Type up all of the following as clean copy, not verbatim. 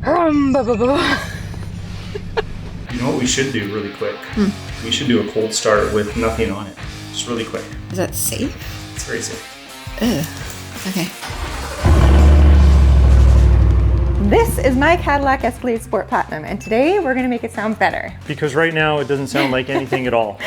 You know what we should do really quick? We should do a cold start with nothing on it. Just really quick. Is that safe? It's very safe. Ugh. Okay. This is my Cadillac Escalade Sport Platinum, and today we're gonna make it sound better. Because right now it doesn't sound like anything at all.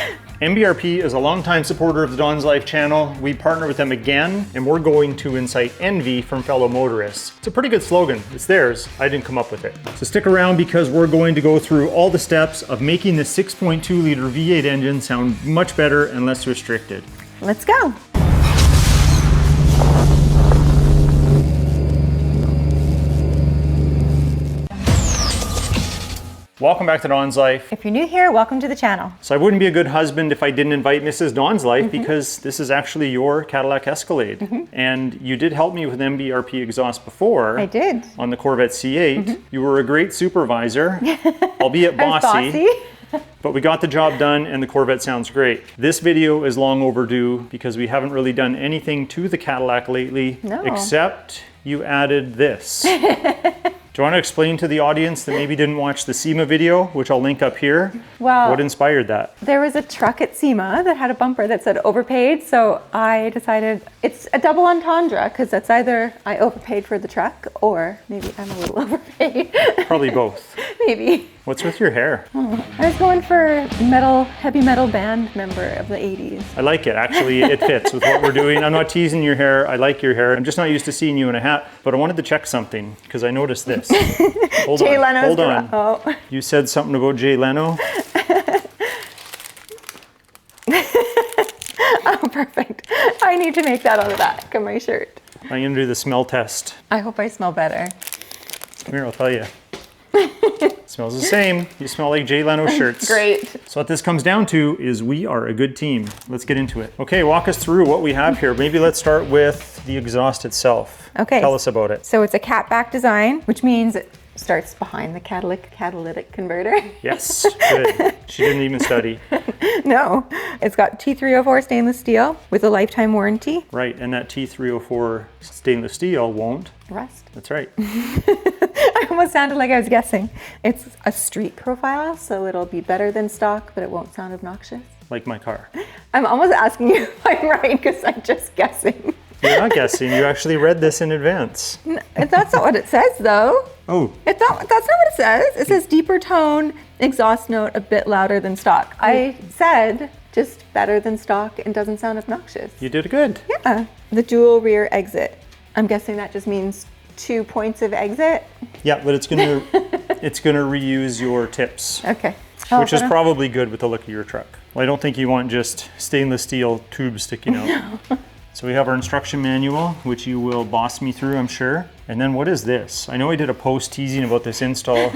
MBRP is a longtime supporter of the DONSLIFE channel. We partner with them again, and we're going to incite envy from fellow motorists. It's a pretty good slogan. It's theirs. I didn't come up with it. So stick around because we're going to go through all the steps of making the 6.2 liter V8 engine sound much better and less restricted. Let's go. Welcome back to DONSLIFE. If you're new here, welcome to the channel. So I wouldn't be a good husband if I didn't invite Mrs. DONSLIFE because this is actually your Cadillac Escalade. And you did help me with MBRP exhaust before. I did. On the Corvette C8. You were a great supervisor, albeit bossy. But we got the job done and the Corvette sounds great. This video is long overdue because we haven't really done anything to the Cadillac lately, except you added this. Do you want to explain to the audience that maybe didn't watch the SEMA video, which I'll link up here? Well, what inspired that? There was a truck at SEMA that had a bumper that said overpaid, so I decided it's a double entendre because that's either I overpaid for the truck or maybe I'm a little overpaid. Probably both. Maybe. What's with your hair? Oh, I was going for heavy metal band member of the 80s. I like it, actually. It fits with what we're doing. I'm not teasing your hair. I like your hair. I'm just not used to seeing you in a hat, but I wanted to check something because I noticed this. Hold Jay on, Leno's hold on. Oh. You said something about Jay Leno? Oh, perfect. I need to make that on the back of my shirt. I'm going to do the smell test. I hope I smell better. Come here, I'll tell you. Smells the same. You smell like Jay Leno shirts. Great. So what this comes down to is we are a good team. Let's get into it. Okay, walk us through what we have here. Maybe let's start with the exhaust itself. Okay. Tell us about it. So it's a catback design, which means it starts behind the catalytic converter. Yes, good. She didn't even study. No. It's got T304 stainless steel with a lifetime warranty. Right, and that T304 stainless steel won't rust. That's right. I almost sounded like I was guessing. It's a street profile, so it'll be better than stock, but it won't sound obnoxious. Like my car. I'm almost asking you if I'm right because I'm just guessing. You're not guessing. You actually read this in advance. That's not what it says, though. Oh. That's not what it says. It says deeper tone, exhaust note a bit louder than stock. I said just better than stock and doesn't sound obnoxious. You did good. Yeah. The dual rear exit. I'm guessing that just means 2 points of exit. Yeah, but it's gonna reuse your tips. Okay. Which is probably good with the look of your truck. Well, I don't think you want just stainless steel tubes sticking out. No. So we have our instruction manual, which you will boss me through, I'm sure. And then what is this? I know I did a post teasing about this install.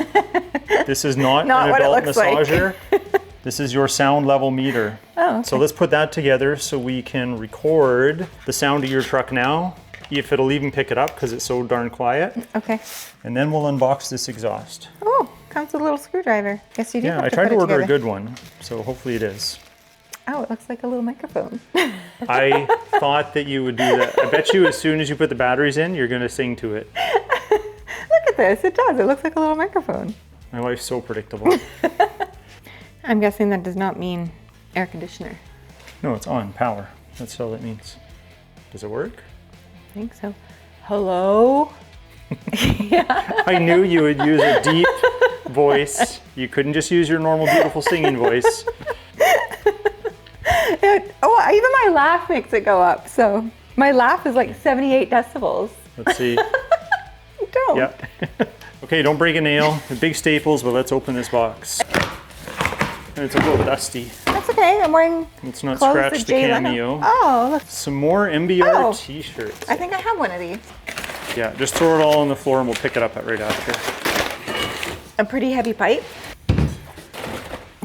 This is not an adult massager. Like. This is your sound level meter. Oh, okay. So let's put that together so we can record the sound of your truck now, if it'll even pick it up because it's so darn quiet. Okay. And then we'll unbox this exhaust. Oh, comes with a little screwdriver. Guess you do. Yeah, I tried to order a good one, so hopefully it is. Oh, it looks like a little microphone. I thought that you would do that. I bet you as soon as you put the batteries in, you're going to sing to it. Look at this. It does. It looks like a little microphone. My wife's so predictable. I'm guessing that does not mean air conditioner. No, it's on, power. That's all it means. Does it work? I think so. Hello? Yeah. I knew you would use a deep voice. You couldn't just use your normal, beautiful singing voice. Even my laugh makes it go up. So my laugh is like 78 decibels. Let's see. Don't. Yeah. Okay, don't break a nail. The big staples, but let's open this box. And it's a little dusty. That's okay. I'm wearing Let's not scratch the cameo. Oh, look. Some more MBR t-shirts. I think I have one of these. Yeah, just throw it all on the floor and we'll pick it up right after. A pretty heavy pipe.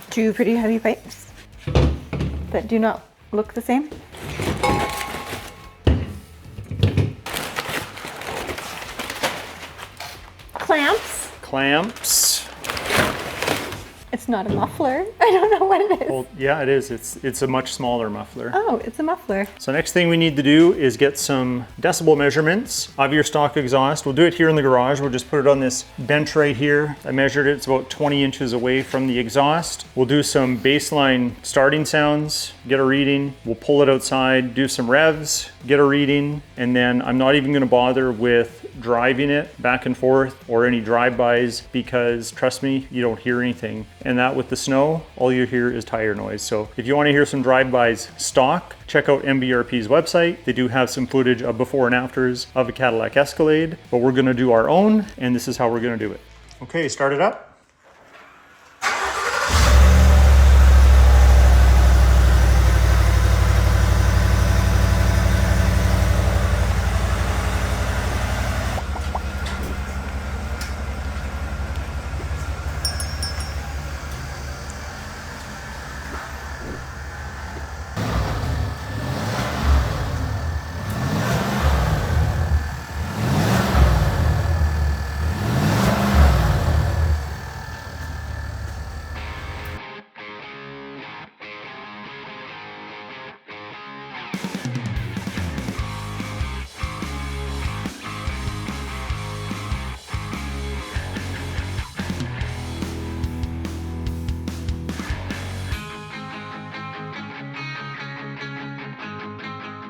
2 pretty heavy pipes that do not look the same. Clamps. Clamps. It's not a muffler. I don't know what it is. Well, yeah, it is. It's a much smaller muffler. Oh, it's a muffler. So next thing we need to do is get some decibel measurements of your stock exhaust. We'll do it here in the garage. We'll just put it on this bench right here. I measured it. It's about 20 inches away from the exhaust. We'll do some baseline starting sounds, get a reading. We'll pull it outside, do some revs, get a reading, and then I'm not even going to bother with driving it back and forth or any drive-bys because trust me, you don't hear anything. And that with the snow, all you hear is tire noise. So if you want to hear some drive-bys stock, check out MBRP's website. They do have some footage of before and afters of a Cadillac Escalade, but we're going to do our own, and this is how we're going to do it. Okay, start it up.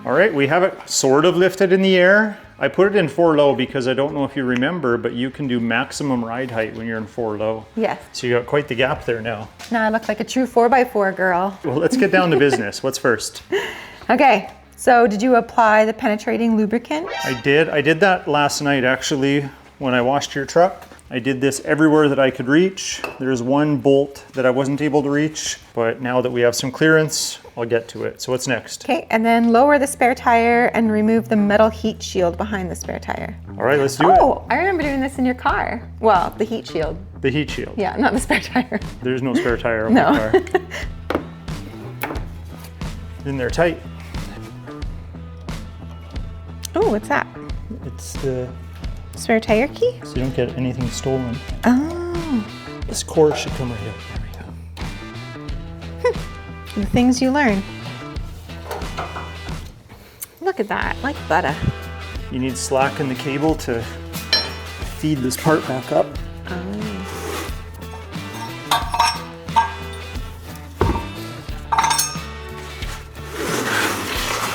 All right, we have it sort of lifted in the air. I put it in 4 low because I don't know if you remember, but you can do maximum ride height when you're in 4 low. Yes. So you got quite the gap there now. Now I look like a true 4x4 girl. Well, let's get down to business. What's first? Okay, so did you apply the penetrating lubricant? I did that last night actually when I washed your truck. I did this everywhere that I could reach. There's one bolt that I wasn't able to reach, but now that we have some clearance, I'll get to it. So what's next? Okay, and then lower the spare tire and remove the metal heat shield behind the spare tire. All right, let's do it. Oh, I remember doing this in your car. Well, the heat shield. The heat shield. Yeah, not the spare tire. There's no spare tire on No. my car. In there tight. Oh, what's that? It's the Spare tire key? so you don't get anything stolen. Oh, This cord should come right up. There we go. the things you learn. Look at that, like butter. You need slack in the cable to feed this part back up.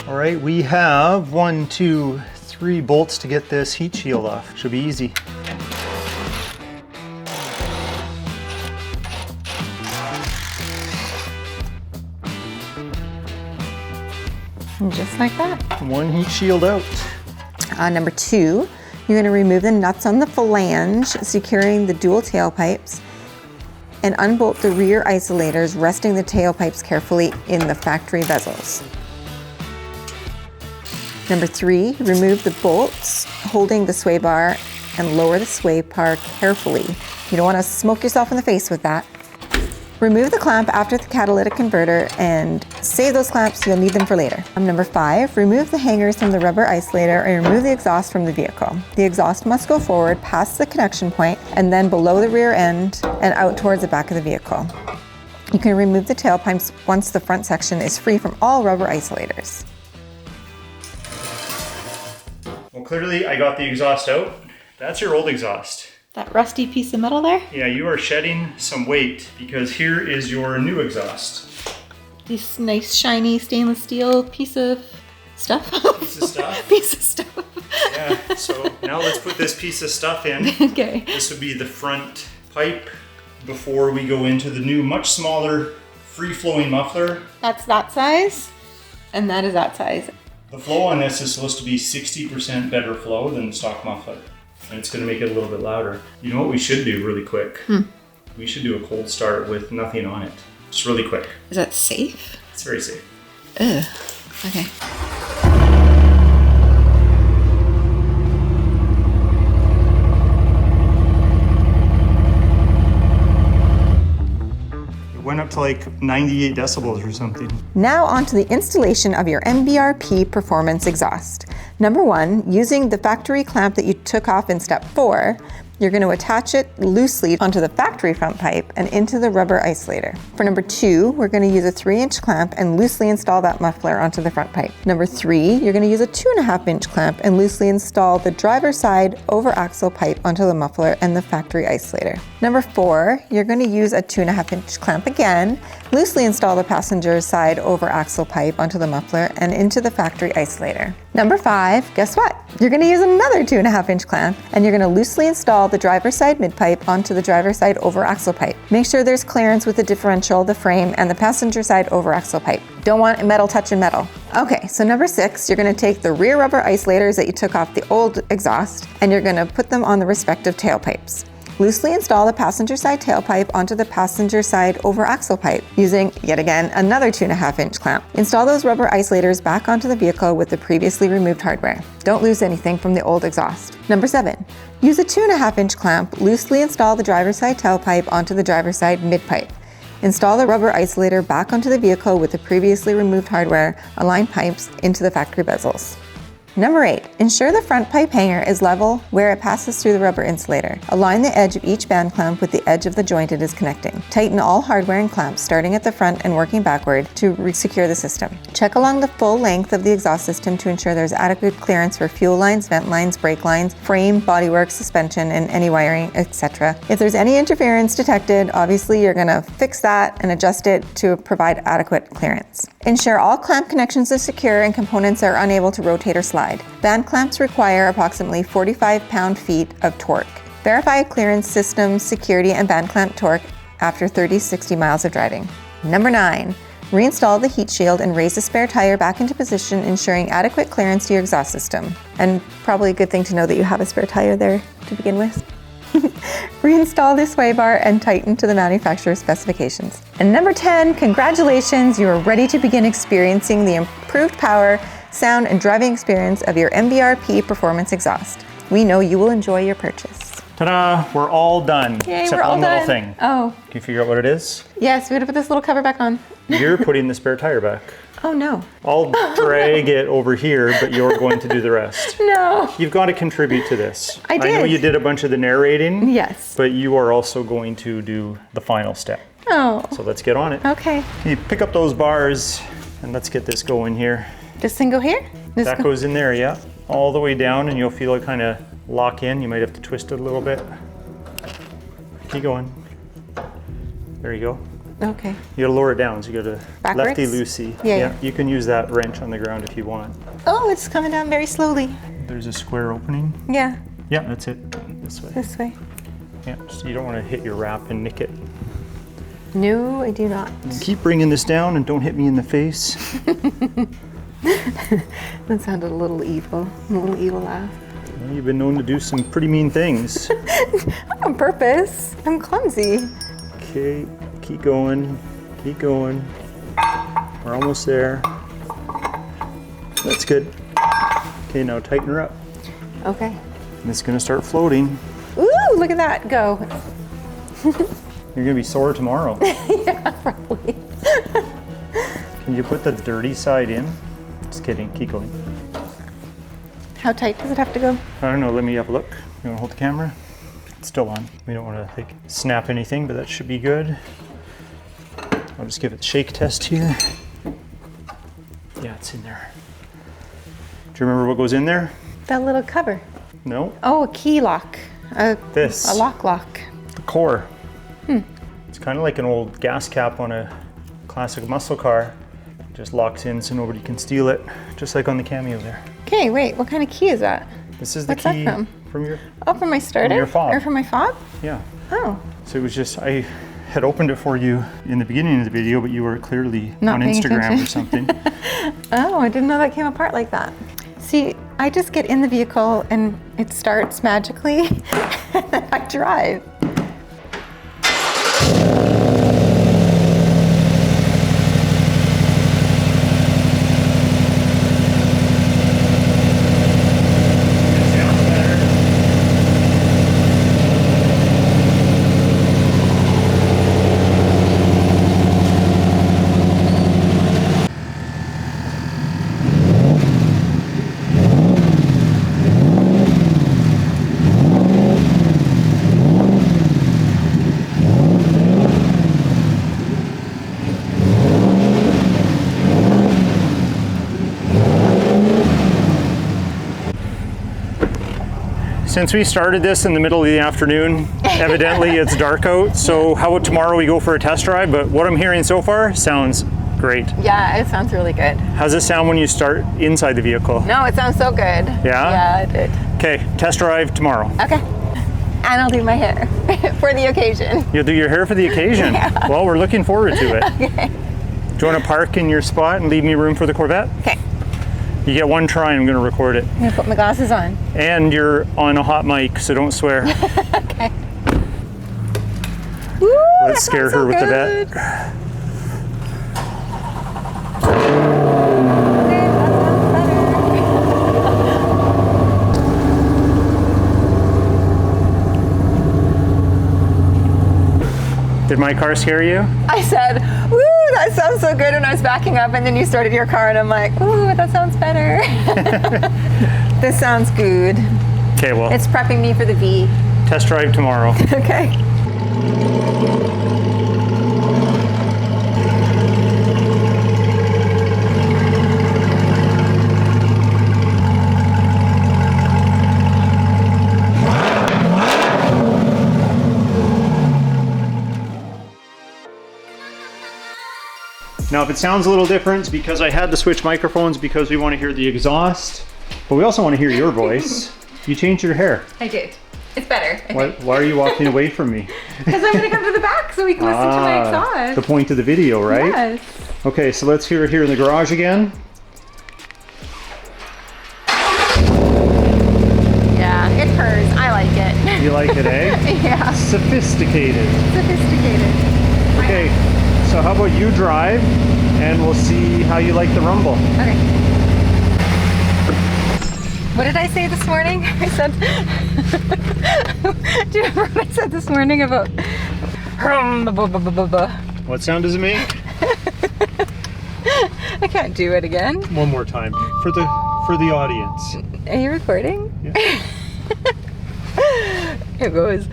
All right, we have 1, 2, 3 bolts to get this heat shield off. Should be easy. And just like that. 1 heat shield out. Number 2, you're going to remove the nuts on the flange, securing the dual tailpipes, and unbolt the rear isolators, resting the tailpipes carefully in the factory bezels. Number 3, remove the bolts holding the sway bar and lower the sway bar carefully. You don't want to smoke yourself in the face with that. Remove the clamp after the catalytic converter and save those clamps, you'll need them for later. Number 5, remove the hangers from the rubber isolator and remove the exhaust from the vehicle. The exhaust must go forward past the connection point and then below the rear end and out towards the back of the vehicle. You can remove the tailpipes once the front section is free from all rubber isolators. Well, clearly I got the exhaust out. That's your old exhaust. That rusty piece of metal there? Yeah, you are shedding some weight because here is your new exhaust. This nice shiny stainless steel piece of stuff. Piece of stuff. Piece of stuff. Yeah, so now let's put this piece of stuff in. Okay. This would be the front pipe before we go into the new, much smaller, free-flowing muffler. That's that size, and that is that size. The flow on this is supposed to be 60% better flow than the stock muffler. And it's going to make it a little bit louder. You know what we should do really quick? We should do a cold start with nothing on it. Just really quick. Is that safe? It's very safe. Ugh. Okay. It went up to like 98 decibels or something. Now onto the installation of your MBRP performance exhaust. Number 1, using the factory clamp that you took off in step 4, You're going to attach it loosely onto the factory front pipe and into the rubber isolator. For number 2, we're going to use a 3-inch clamp and loosely install that muffler onto the front pipe. Number 3, you're going to use a 2.5-inch clamp and loosely install the driver's side over axle pipe onto the muffler and the factory isolator. Number 4, you're going to use a 2.5-inch clamp again, loosely install the passenger side over axle pipe onto the muffler and into the factory isolator. Number 5, guess what? You're going to use another 2.5-inch clamp and you're going to loosely install the driver's side mid pipe onto the driver's side over axle pipe. Make sure there's clearance with the differential, the frame, and the passenger side over axle pipe. Don't want metal touching metal. Okay, so number 6, you're going to take the rear rubber isolators that you took off the old exhaust and you're going to put them on the respective tailpipes. Loosely install the passenger side tailpipe onto the passenger side over axle pipe using, yet again, another 2.5-inch clamp. Install those rubber isolators back onto the vehicle with the previously removed hardware. Don't lose anything from the old exhaust. Number 7, use a 2.5-inch clamp, loosely install the driver's side tailpipe onto the driver's side mid pipe. Install the rubber isolator back onto the vehicle with the previously removed hardware, align pipes into the factory bezels. Number 8, ensure the front pipe hanger is level where it passes through the rubber insulator. Align the edge of each band clamp with the edge of the joint it is connecting. Tighten all hardware and clamps starting at the front and working backward to secure the system. Check along the full length of the exhaust system to ensure there's adequate clearance for fuel lines, vent lines, brake lines, frame, bodywork, suspension, and any wiring, etc. If there's any interference detected, obviously you're going to fix that and adjust it to provide adequate clearance. Ensure all clamp connections are secure and components are unable to rotate or slide. Band clamps require approximately 45 pound-feet of torque. Verify clearance system security and band clamp torque after 30-60 miles of driving. Number 9, reinstall the heat shield and raise the spare tire back into position, ensuring adequate clearance to your exhaust system. And probably a good thing to know that you have a spare tire there to begin with. Reinstall the sway bar and tighten to the manufacturer's specifications. And number 10, congratulations, you are ready to begin experiencing the improved power, sound, and driving experience of your MBRP performance exhaust. We know you will enjoy your purchase. Ta-da, we're all done. Yay, except we're all one done. little thing. Oh. Can you figure out what it is? Yes, we had to put this little cover back on. You're putting the spare tire back. Oh no. I'll drag it over here, but you're going to do the rest. No. You've got to contribute to this. I did. I know you did a bunch of the narrating. Yes. But you are also going to do the final step. Oh. So let's get on it. Okay. You pick up those bars and let's get this going here. This thing go here? That goes in there, yeah. All the way down, and you'll feel it kind of lock in. You might have to twist it a little bit. Keep going. There you go. Okay. You gotta lower it down, so you gotta Backwards? lefty-loosey. Yeah. You can use that wrench on the ground if you want. Oh, it's coming down very slowly. There's a square opening. Yeah. Yeah, that's it. This way. This way. Yeah, so you don't want to hit your wrap and nick it. No, I do not. Keep bringing this down and don't hit me in the face. That sounded a little evil laugh. Well, you've been known to do some pretty mean things. On purpose. I'm clumsy. Okay, keep going, keep going. We're almost there. That's good. Okay, now tighten her up. Okay. And it's gonna start floating. Ooh, look at that go. You're gonna be sore tomorrow. Yeah, probably. Can you put the dirty side in? Just kidding, keep going. How tight does it have to go? I don't know, let me have a look. You wanna hold the camera? It's still on. We don't wanna like snap anything, but that should be good. I'll just give it the shake test here. Yeah, it's in there. Do you remember what goes in there? That little cover. No? Oh, a key lock. This. A lock. The core. It's kind of like an old gas cap on a classic muscle car. Just locks in so nobody can steal it, just like on the Cameo there. Okay, wait, what kind of key is that? This is the What's that key from? your, Oh, from my starter? your fob. Or from my fob? yeah. Oh. So it was just, I had opened it for you in the beginning of the video, but you were clearly Not on paying Instagram attention. or something. Oh, I didn't know that came apart like that. See, I just get in the vehicle and it starts magically and then I drive. Since we started this in the middle of the afternoon, evidently it's dark out, so how about tomorrow we go for a test drive? But what I'm hearing so far sounds great. Yeah, it sounds really good. How's it sound when you start inside the vehicle? No, it sounds so good. Yeah? Yeah, it did. Okay, test drive tomorrow. Okay. And I'll do my hair for the occasion. You'll do your hair for the occasion? Yeah. Well, we're looking forward to it. Okay. Do you want to park in your spot and leave me room for the Corvette? Okay. You get one try, I'm going to record it. I'm gonna put my glasses on. And you're on a hot mic, so don't swear. Okay. Woo, Let's scare her with the vet. Did my car scare you? I said, woo, that sounds so good when I was backing up, and then you started your car and I'm like, ooh, that sounds better. This sounds good. Okay, well, It's prepping me for the V. test drive tomorrow. Okay. Now, if it sounds a little different, it's because I had to switch microphones because we want to hear the exhaust, but we also want to hear your voice. You changed your hair. I did. It's better. Why are you walking away from me? Because I'm going to come to the back so we can listen to my exhaust. The point of the video, right? Yes. Okay, so let's hear it here in the garage again. Yeah, it purrs. I like it. You like it, eh? Yeah. Sophisticated. Sophisticated. Okay, so how about you drive and we'll see how you like the rumble. Okay. What did I say this morning? I said, do you remember what I said this morning about What sound does it make? I can't do it again. One more time for the audience. Are you recording? Yeah. It goes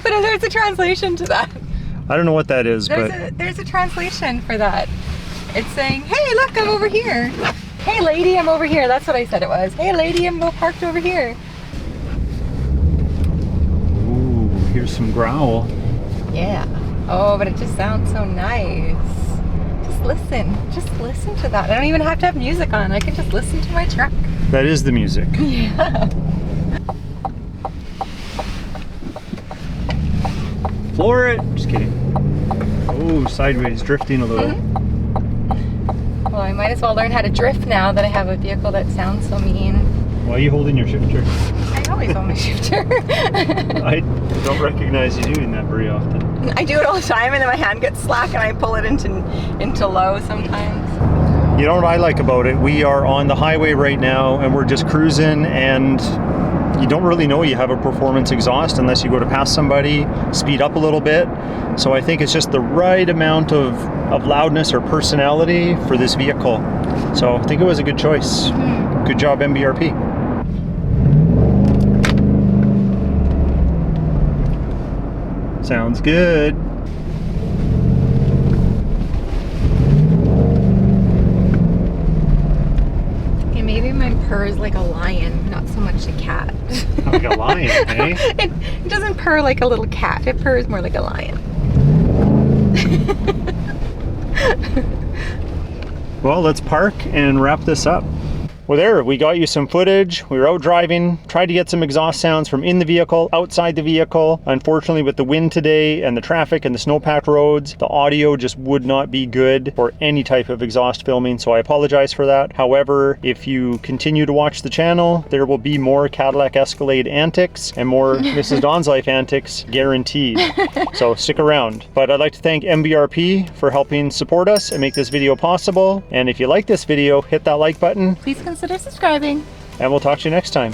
but there's a translation to that. I don't know what that is, but There's a translation for that. It's saying, hey, look, I'm over here. Hey, lady, I'm over here. That's what I said it was. Hey, lady, I'm parked over here. ooh, here's some growl. Yeah. Oh, but it just sounds so nice. Just listen to that. I don't even have to have music on. I can just listen to my truck. That is the music. Yeah. Floor it. Just kidding. Oh, sideways, drifting a little. Well, I might as well learn how to drift now that I have a vehicle that sounds so mean. Why are you holding your shifter? I always own my shifter. I don't recognize you doing that very often. I do it all the time, and then my hand gets slack, and I pull it into low sometimes. You know what I like about it? We are on the highway right now, and we're just cruising, and you don't really know you have a performance exhaust unless you go to pass somebody, speed up a little bit. So I think it's just the right amount of loudness or personality for this vehicle. So I think it was a good choice. Good job, MBRP. Sounds good. Okay, maybe mine purrs like a lion, not so much a cat. Like a lion, eh? It doesn't purr like a little cat. It purrs more like a lion. Well, let's park and wrap this up. Well, there, we got you some footage. We were out driving, tried to get some exhaust sounds from in the vehicle, outside the vehicle. Unfortunately, with the wind today and the traffic and the snow-packed roads, the audio just would not be good for any type of exhaust filming, so I apologize for that. However, if you continue to watch the channel, there will be more Cadillac Escalade antics and more Mrs. DONSLIFE antics, guaranteed. So stick around. But I'd like to thank MBRP for helping support us and make this video possible. And if you like this video, hit that like button. Please consider subscribing. And we'll talk to you next time.